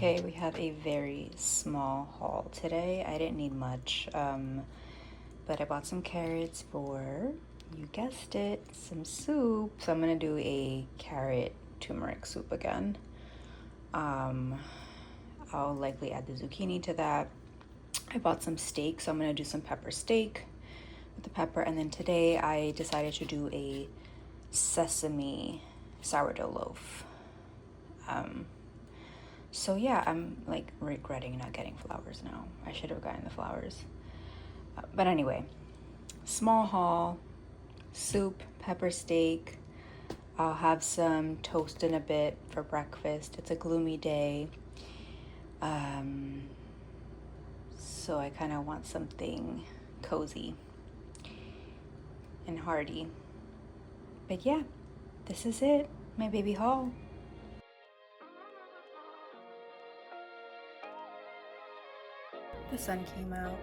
Okay, we have a very small haul today. I didn't need much, but I bought some carrots for, you guessed it, some soup. So I'm gonna do a carrot turmeric soup again. I'll likely add the zucchini to that. I bought some steak, so I'm gonna do some pepper steak with the pepper. And then today I decided to do a sesame sourdough loaf. So yeah, I'm like regretting not getting flowers now. I should have gotten the flowers. But anyway, small haul, soup, pepper steak. I'll have some toast in a bit for breakfast. It's a gloomy day. So I kind of want something cozy and hearty. But yeah, this is it, my baby haul. The sun came out,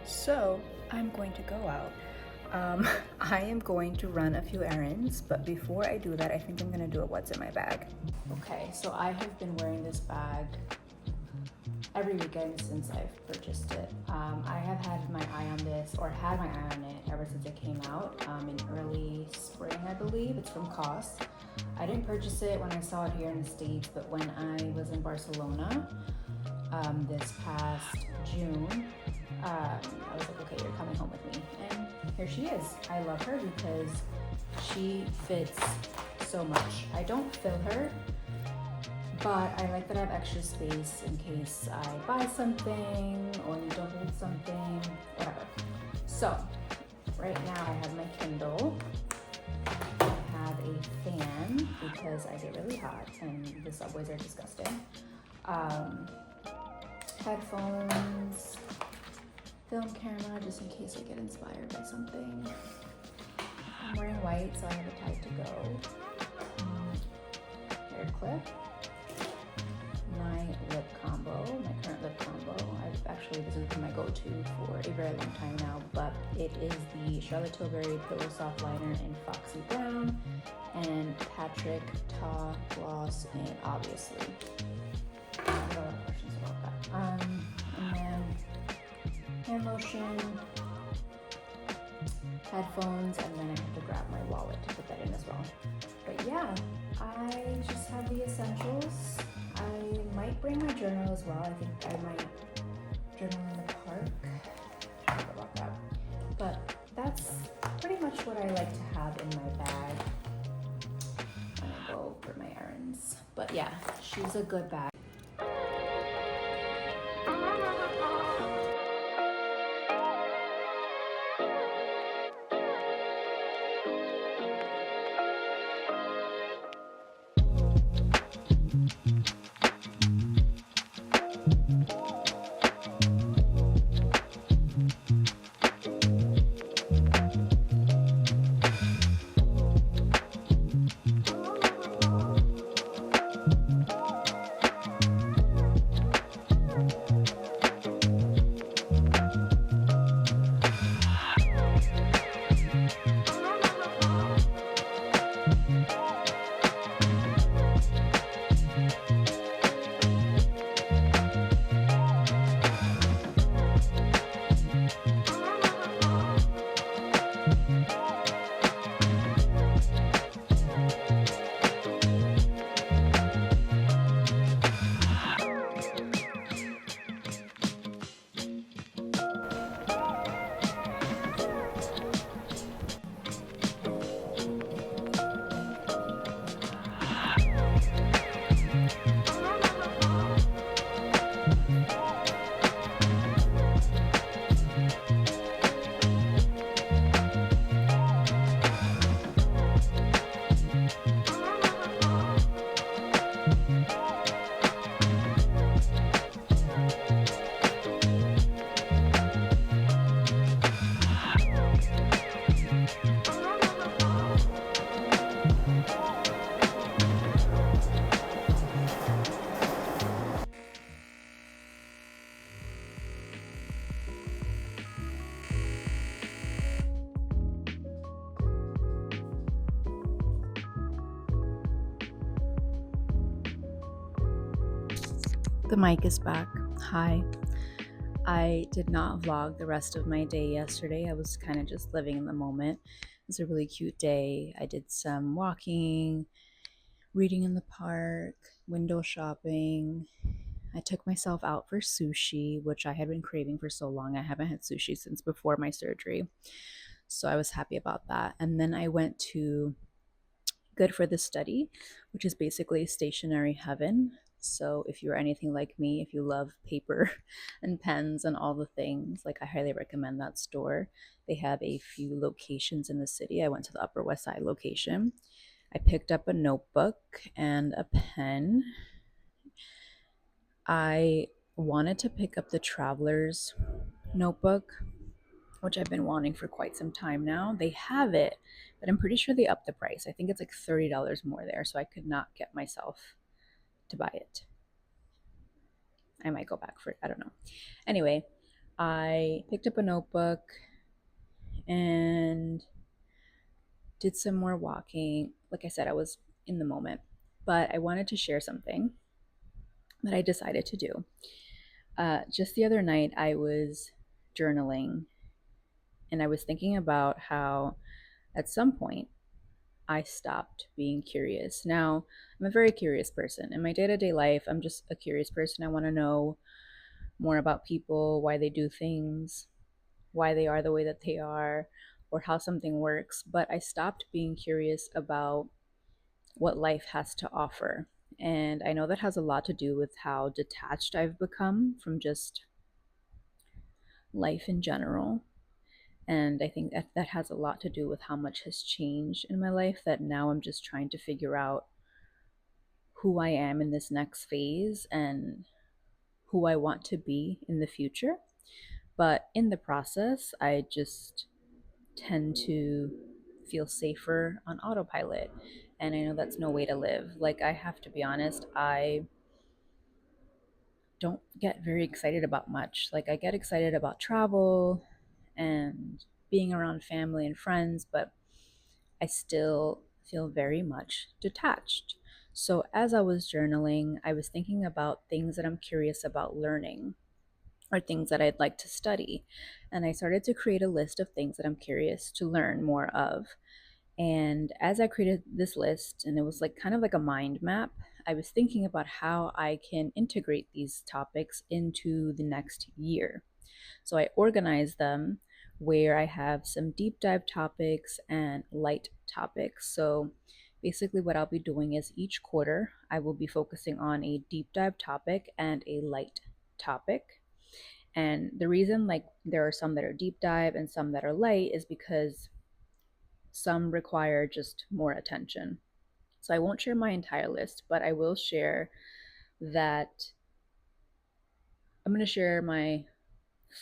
so I'm going to go out. I am going to run a few errands, but before I do that, I think I'm gonna do a what's in my bag. Okay, so I have been wearing this bag every weekend since I've purchased it. I have had my eye on this, or had my eye on it ever since it came out in early spring, I believe. It's from COS. I didn't purchase it when I saw it here in the States, but when I was in Barcelona this past June, I was like, okay, you're coming home with me. And here she is. I love her because she fits so much. I don't fill her, but I like that I have extra space in case I buy something or need to hold something, whatever. So right now I have my Kindle. I have a fan because I get really hot and the subways are disgusting. Headphones, film camera just in case I get inspired by something. I'm wearing white, so I have a tie to go. Hair clip. My lip combo, my current lip combo. This has been my go-to for a very long time now, but it is the Charlotte Tilbury Pillow Soft Liner in Foxy Brown and Patrick Ta Gloss in Obviously. I have a lot of questions about that. And then hand lotion, headphones, and then I have to grab my wallet to put that in as well. But yeah, I just have the essentials. I might bring my journal as well. I think I might journal in the park. I forgot about that. But that's pretty much what I like to have in my bag when I go for my errands. But yeah, she's a good bag. The mic is back. Hi. I did not vlog the rest of my day yesterday. I was kind of just living in the moment. It was a really cute day. I did some walking, reading in the park, window shopping. I took myself out for sushi, which I had been craving for so long. I haven't had sushi since before my surgery. So I was happy about that. And then I went to Good for the Study, which is basically stationery heaven. So if you're anything like me, if you love paper and pens and all the things, like I highly recommend that store. They have a few locations in the city. I went to the Upper West Side location. I picked up a notebook and a pen. I wanted to pick up the Traveler's notebook, which I've been wanting for quite some time now. They have it, but I'm pretty sure they upped the price. I think it's like $30 more there, so I could not get myself to buy it. I might go back for it. I don't know. Anyway, I picked up a notebook and did some more walking. Like I said, I was in the moment, but I wanted to share something that I decided to do. Just the other night, I was journaling and I was thinking about how at some point I stopped being curious. Now, I'm a very curious person. In my day to day life, I'm just a curious person. I want to know more about people, why they do things, why they are the way that they are, or how something works. But I stopped being curious about what life has to offer. And I know that has a lot to do with how detached I've become from just life in general. And I think that has a lot to do with how much has changed in my life, that now I'm just trying to figure out who I am in this next phase and who I want to be in the future. But in the process, I just tend to feel safer on autopilot. And I know that's no way to live. Like, I have to be honest, I don't get very excited about much. Like, I get excited about travel and being around family and friends, but I still feel very much detached. So, as I was journaling, I was thinking about things that I'm curious about learning or things that I'd like to study. And I started to create a list of things that I'm curious to learn more of. And as I created this list, and it was like kind of like a mind map, I was thinking about how I can integrate these topics into the next year. So I organized them where I have some deep dive topics and light topics. So basically, what I'll be doing is each quarter, I will be focusing on a deep dive topic and a light topic. And the reason, like, there are some that are deep dive and some that are light is because some require just more attention. So I won't share my entire list, but I will share that I'm going to share my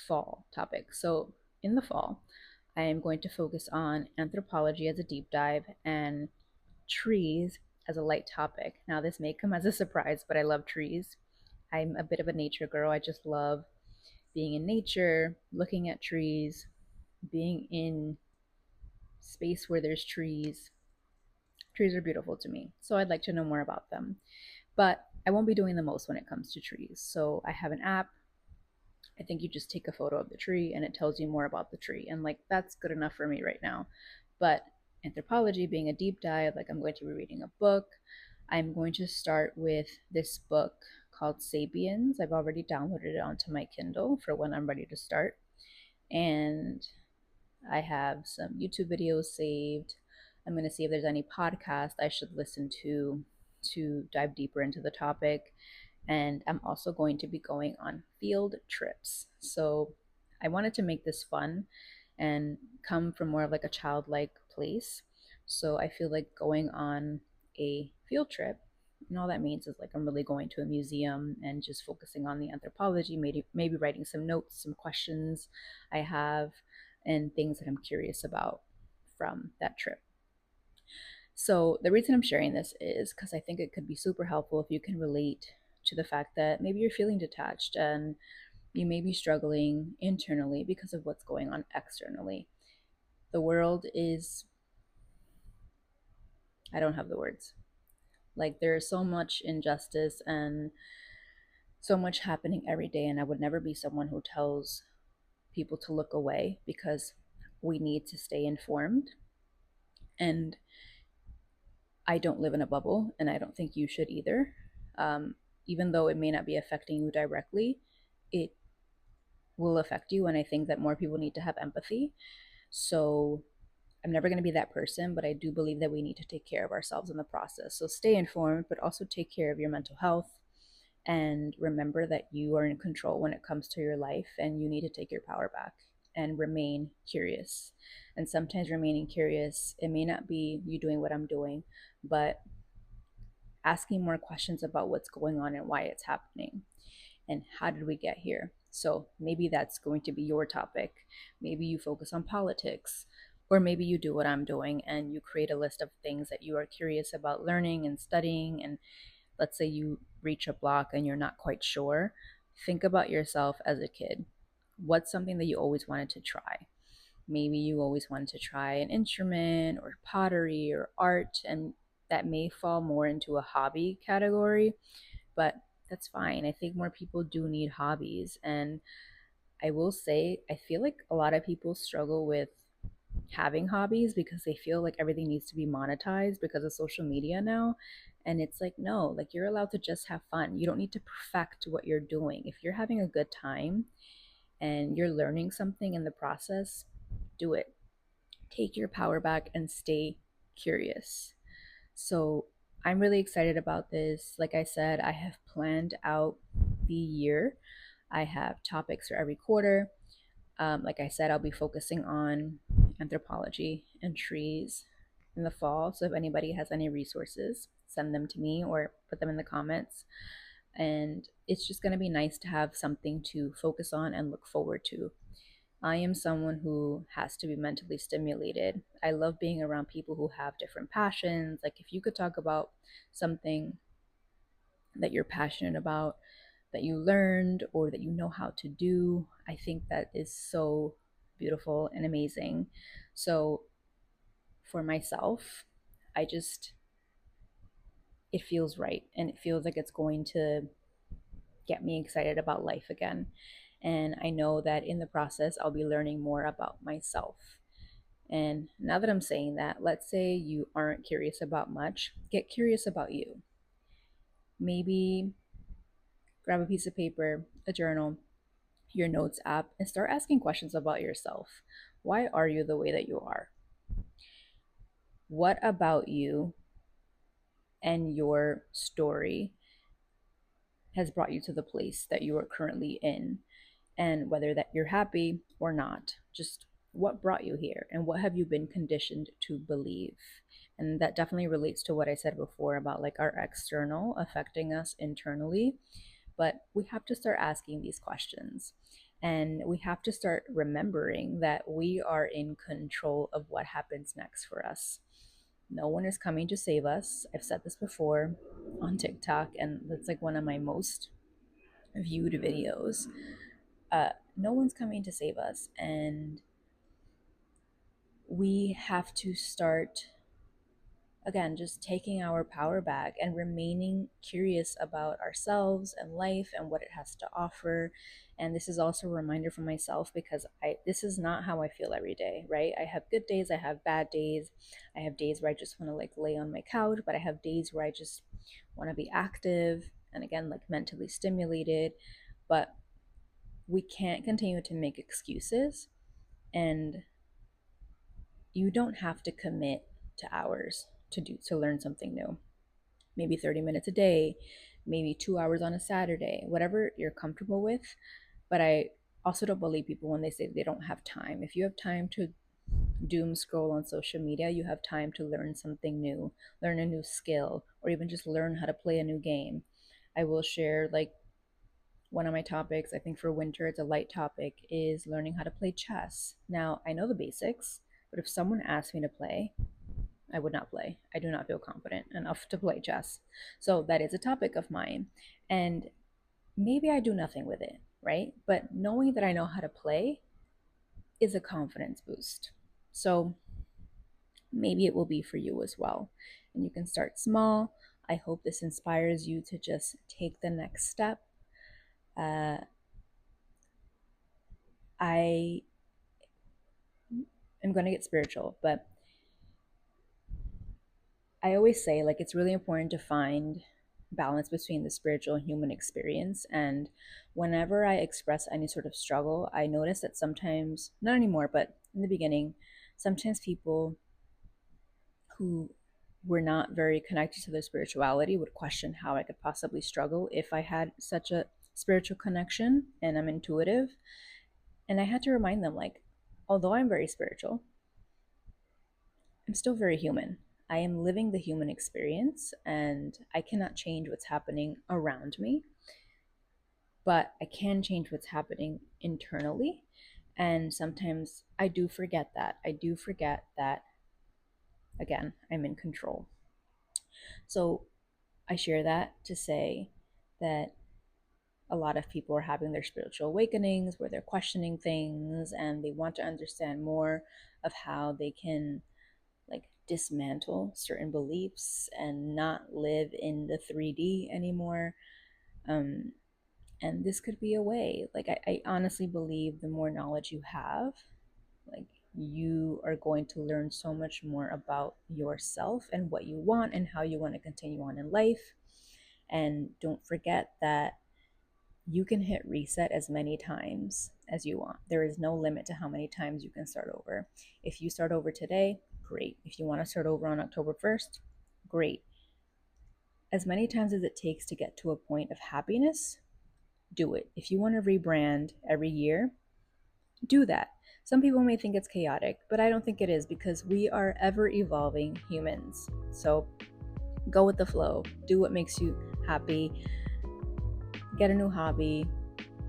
fall topic. So in the fall, I am going to focus on anthropology as a deep dive and trees as a light topic. Now, this may come as a surprise, but I love trees. I'm a bit of a nature girl. I just love being in nature, looking at trees, being in space where there's trees. Trees are beautiful to me, so I'd like to know more about them. But I won't be doing the most when it comes to trees. So I have an app. I think you just take a photo of the tree and it tells you more about the tree. And like, that's good enough for me right now. But anthropology being a deep dive, like, I'm going to be reading a book. I'm going to start with this book called Sapiens. I've already downloaded it onto my Kindle for when I'm ready to start. And I have some YouTube videos saved. I'm going to see if there's any podcast I should listen to dive deeper into the topic. And I'm also going to be going on field trips. So I wanted to make this fun and come from more of like a childlike place. So I feel like going on a field trip, and all that means is like I'm really going to a museum and just focusing on the anthropology, maybe writing some notes, some questions I have, and things that I'm curious about from that trip. So the reason I'm sharing this is because I think it could be super helpful if you can relate to the fact that maybe you're feeling detached and you may be struggling internally because of what's going on externally. The world is, I don't have the words. Like, there's so much injustice and so much happening every day, and I would never be someone who tells people to look away, because we need to stay informed. And I don't live in a bubble, and I don't think you should either. Um, Even though it may not be affecting you directly, it will affect you. And I think that more people need to have empathy. So I'm never going to be that person, but I do believe that we need to take care of ourselves in the process. So stay informed, but also take care of your mental health. And remember that you are in control when it comes to your life, and you need to take your power back and remain curious. And sometimes remaining curious, it may not be you doing what I'm doing, but asking more questions about what's going on and why it's happening and how did we get here. So maybe that's going to be your topic. Maybe you focus on politics, or maybe you do what I'm doing and you create a list of things that you are curious about learning and studying. And let's say you reach a block and you're not quite sure. Think about yourself as a kid. What's something that you always wanted to try? Maybe you always wanted to try an instrument or pottery or art, and that may fall more into a hobby category, but that's fine. I think more people do need hobbies. And I will say, I feel like a lot of people struggle with having hobbies because they feel like everything needs to be monetized because of social media now. And it's like, no, like you're allowed to just have fun. You don't need to perfect what you're doing. If you're having a good time and you're learning something in the process, do it. Take your power back and stay curious. So I'm really excited about this. Like I said, I have planned out the year. I have topics for every quarter. Like I said, I'll be focusing on anthropology and trees in the fall. So if anybody has any resources, send them to me or put them in the comments. And it's just going to be nice to have something to focus on and look forward to. I am someone who has to be mentally stimulated. I love being around people who have different passions. Like if you could talk about something that you're passionate about, that you learned, or that you know how to do, I think that is so beautiful and amazing. So for myself, I just, it feels right, and it feels like it's going to get me excited about life again. And I know that in the process, I'll be learning more about myself. And now that I'm saying that, let's say you aren't curious about much, get curious about you. Maybe grab a piece of paper, a journal, your notes app, and start asking questions about yourself. Why are you the way that you are? What about you and your story has brought you to the place that you are currently in? And whether that you're happy or not, just what brought you here and what have you been conditioned to believe? And that definitely relates to what I said before about like our external affecting us internally. But we have to start asking these questions, and we have to start remembering that we are in control of what happens next for us. No one is coming to save us. I've said this before on TikTok, and that's like one of my most viewed videos. No one's coming to save us, and we have to start again just taking our power back and remaining curious about ourselves and life and what it has to offer. And this is also a reminder for myself, because I this is not how I feel every day, right? I have good days, I have bad days. I have days where I just want to like lay on my couch, but I have days where I just want to be active and again like mentally stimulated. But we can't continue to make excuses, and you don't have to commit to hours to learn something new. Maybe 30 minutes a day, maybe 2 hours on a Saturday, whatever you're comfortable with. But I also don't believe people when they say they don't have time. If you have time to doom scroll on social media, you have time to learn something new, learn a new skill, or even just learn how to play a new game. I will share like one of my topics, I think for winter, it's a light topic, is learning how to play chess. Now, I know the basics, but if someone asked me to play, I would not play. I do not feel confident enough to play chess. So that is a topic of mine. And maybe I do nothing with it, right? But knowing that I know how to play is a confidence boost. So maybe it will be for you as well. And you can start small. I hope this inspires you to just take the next step. I am going to get spiritual, but I always say, like, it's really important to find balance between the spiritual and human experience. And whenever I express any sort of struggle, I notice that sometimes, not anymore, but in the beginning, sometimes people who were not very connected to their spirituality would question how I could possibly struggle if I had such a spiritual connection and I'm intuitive. And I had to remind them, like, although I'm very spiritual, I'm still very human. I am living the human experience and I cannot change what's happening around me, but I can change what's happening internally. And sometimes I do forget that. I do forget that, again, I'm in control. So I share that to say that a lot of people are having their spiritual awakenings where they're questioning things and they want to understand more of how they can like dismantle certain beliefs and not live in the 3D anymore. Um, and this could be a way. Like, I honestly believe the more knowledge you have, like, you are going to learn so much more about yourself and what you want and how you want to continue on in life. And don't forget that you can hit reset as many times as you want. There is no limit to how many times you can start over. If you start over today, great. If you want to start over on October 1st, great. As many times as it takes to get to a point of happiness, do it. If you want to rebrand every year, do that. Some people may think it's chaotic, but I don't think it is because we are ever evolving humans. So go with the flow, do what makes you happy, get a new hobby,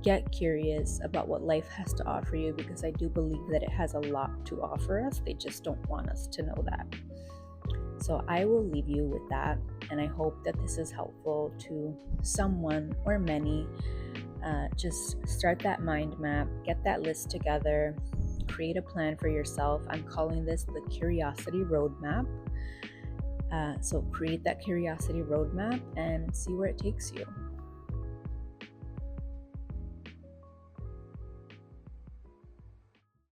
get curious about what life has to offer you because I do believe that it has a lot to offer us. They just don't want us to know that. So I will leave you with that, and I hope that this is helpful to someone or many. Just start that mind map, get that list together, create a plan for yourself. I'm calling this the Curiosity Roadmap. So create that Curiosity Roadmap and see where it takes you.